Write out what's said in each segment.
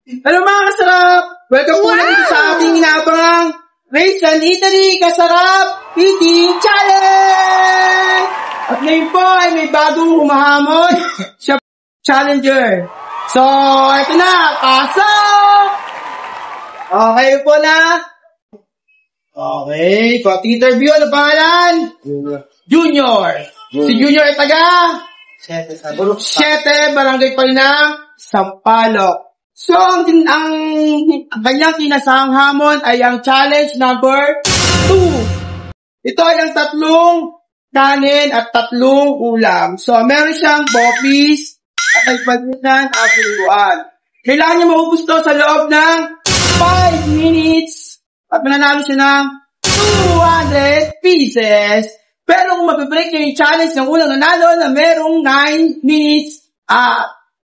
Hello mga kasarap! Welcome po na dito sa ating inaabangang Race and Eatery Kasarap Eating Challenge! At ngayon po ay may bagong humahamon siya challenger. So, ito na! Pasok! Okay po na? Okay, konting interview. Ano pangalan? Junior. Si Junior ay taga? 7, Barangay Palinang, Sampaloc. So, ang kanyang sinasahang hamon ay ang challenge number 2. Ito ay ang 3 kanin at 3 ulam. So, meron siyang bopis at ay pagminan at biluan. Kailangan niya maubos to sa loob ng 5 minutes at mananalo siya ng 200 pieces. Pero kung mapibreak niya yung challenge ng unang nanalo na merong 9 minutes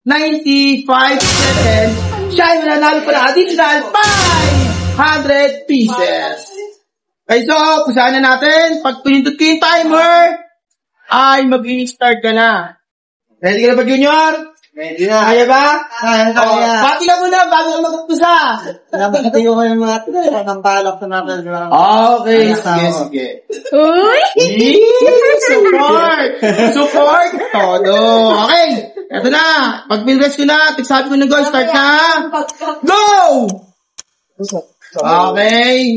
95 seconds, siya ay mananalo pa ng additional 500 pieces. Okay, so, pusahan na natin. Pag pinindot ko yung timer, ay mag-i-start ka na. Ready ka na ba, Junior? Ready na. Kaya ba? Kaya. Pati ka muna bago ka mag-umpisa. Nabati ko yung mga Sampaloc sa natin. Okay, sige. Uy! Support! Todo. Okay, eto na. Pag pinress ko na, sabi ko na go, start na. Go! Okay.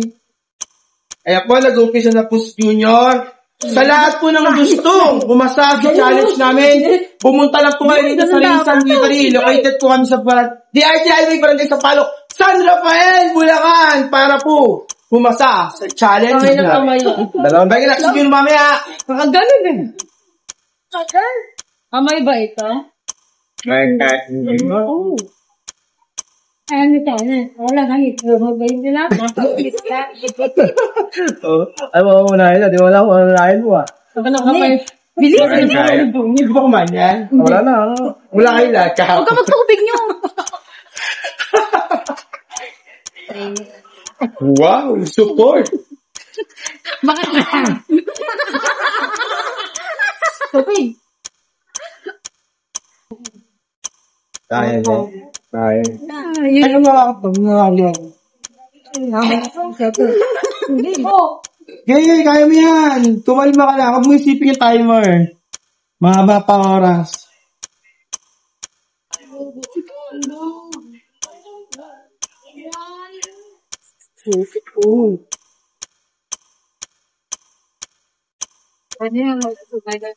Ayan po, nag-umpisa na po si Junior. Sa lahat po ng gustong pumasa sa challenge namin, pumunta lang po kayo dito sa Race and Eatery. Located po kami sa DRT Highway, Barangay Sampaloc, San Rafael, Bulacan, para po pumasa sa challenge namin. Dalawang bagay na si Junior mamaya. Nakaganon eh. Amay ba ito? Oo. Ano ito? Wala kang ito. Magayin nila. Ay, mauunahin na. Di wala akong unahin mo Ano ka may... Bilis! Hindi ko pa kumain yan. Wala na. Wala kayo lahat. Huwag ka magtubig nyo! Wow, support! Bakit na? Tubig! Kaya din. Kaya. Ano ba ako? Kaya mo yan. Tumalma ka na. Huwag mo isipin yung timer. Mahaba pa oras. Ano yan? Magsasubay na.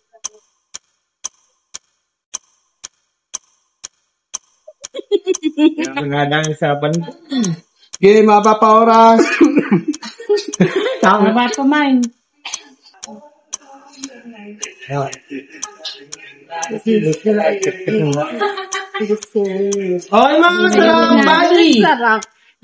Kaya nga lang isapan. Okay, mahaba pa oras. Tama ba kumain? Okay mga kasarap, buddy.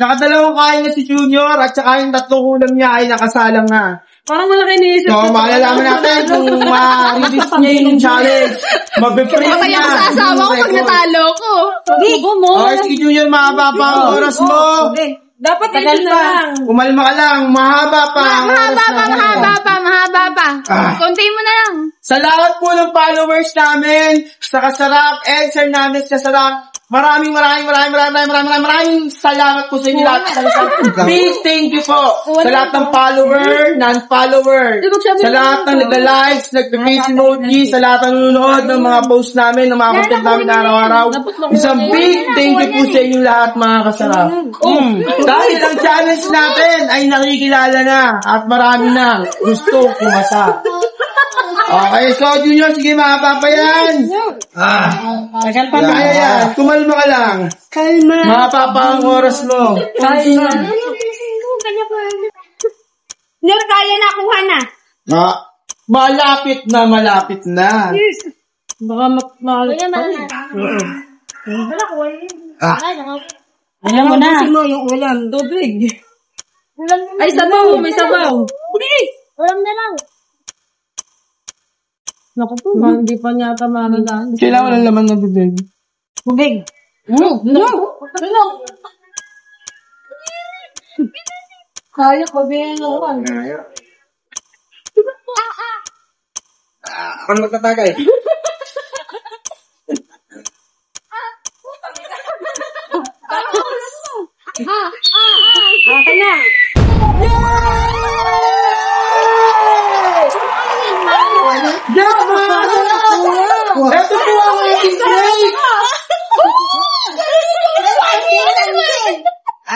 Nakadalawang kain na si Junior at saka yung 3 ulam niya ay nakasalang na. Parang malaki na isip. So, malalaman natin kung ma-release niya yung challenge. Mabe-free niya. Mamaya ko sa asawa ko pag natalo ko. Bubo mo. Okay, sige Junior, mahaba pa ang oras mo. Dapat tagal na lang. Kumalma ka lang, mahaba pa ang oras Mahaba pa. Konti mo na lang. Sa lahat po ng followers namin, sa Kasarap, and Sir Names Kasarap, maraming salamat po sa inyo lahat. Big thank you po sa lahat ng follower, non-follower, sa lahat ng nagla-likes, nagpe-face emoji, sa lahat ng nanonood ng mga post namin, ng mga content namin na araw-araw. Isang big thank you po sa inyo lahat mga Kasarap. Dahil ang challenge natin ay nakikilala na at marami na gusto pumasa. Okay, so Junior, sige mahaba pa yan. Tagal pa ba? Kaya yan, kumalma ka lang. Kalma. Mahaba pa ang oras mo. Kalma. Nero, kaya na, kuha na. Malapit na. Baka mahal. Alam mo na. Gusto mo yung ulam, tubig. Ay, sabaw, may sabaw. Ulam na lang. Naku po, hindi pa niya tamagaan. Kailangan ng laman ng bibig. Tubig. No. Kaya ko ba yan naman? Ako na magtatagay. Akin na. Yes, mga kasama! Ito po ang ating break!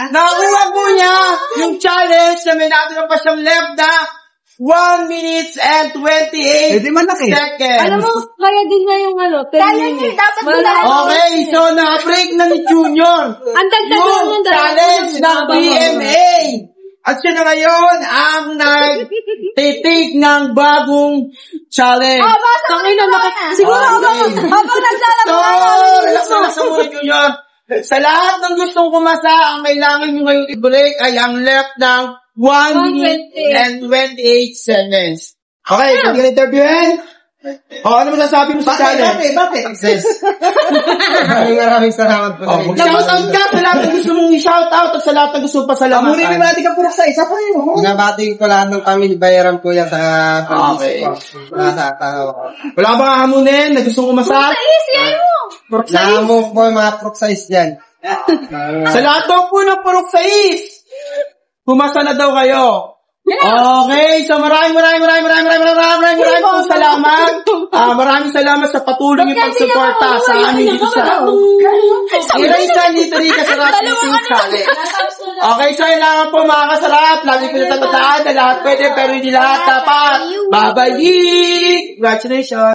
Nakuha po niya yung challenge na may natin pa siyang left na 1 minutes and 28 seconds. Alam mo, kaya din na yung 10 minutes. Okay, so na-break na ni Junior Ang dagdag yung challenge ng BMA. At siya na ngayon ang nag-take ng bagong challenge. Siguro habang naglalaro So, relax muna, Junior. Sa lahat ng gustong kumasa, ang kailangan nyo ngayon i-break ay ang left ng 1 minute and 28 seconds. Okay, pwede ka interviewin? Ano masasabi mo sa challenge? Bakit? Maraming salamat po. Shoutout ka sa lahat ng gusto mong i-shoutout at sa lahat ng gusto pa salamatan. Amunin natin ka puro sa isa pa yun. Nabati ko lahat ng family bayaran po yan sa Okay. Wala bang hamunin na gustong kumasa? Nahamon po yung mga fruit size dyan. Sa lahat daw po ng purok sais, kumasa na daw kayo. Okay, so maraming salamat. Maraming salamat sa patuloy yung pagsuporta sa amin dito sa Iraisan dito rin kasarap meeting challenge. Okay, so kailangan po mga kasarap, lagi ko natatandaan na lahat pwede pero hindi lahat dapat. Bye-bye! Congratulations!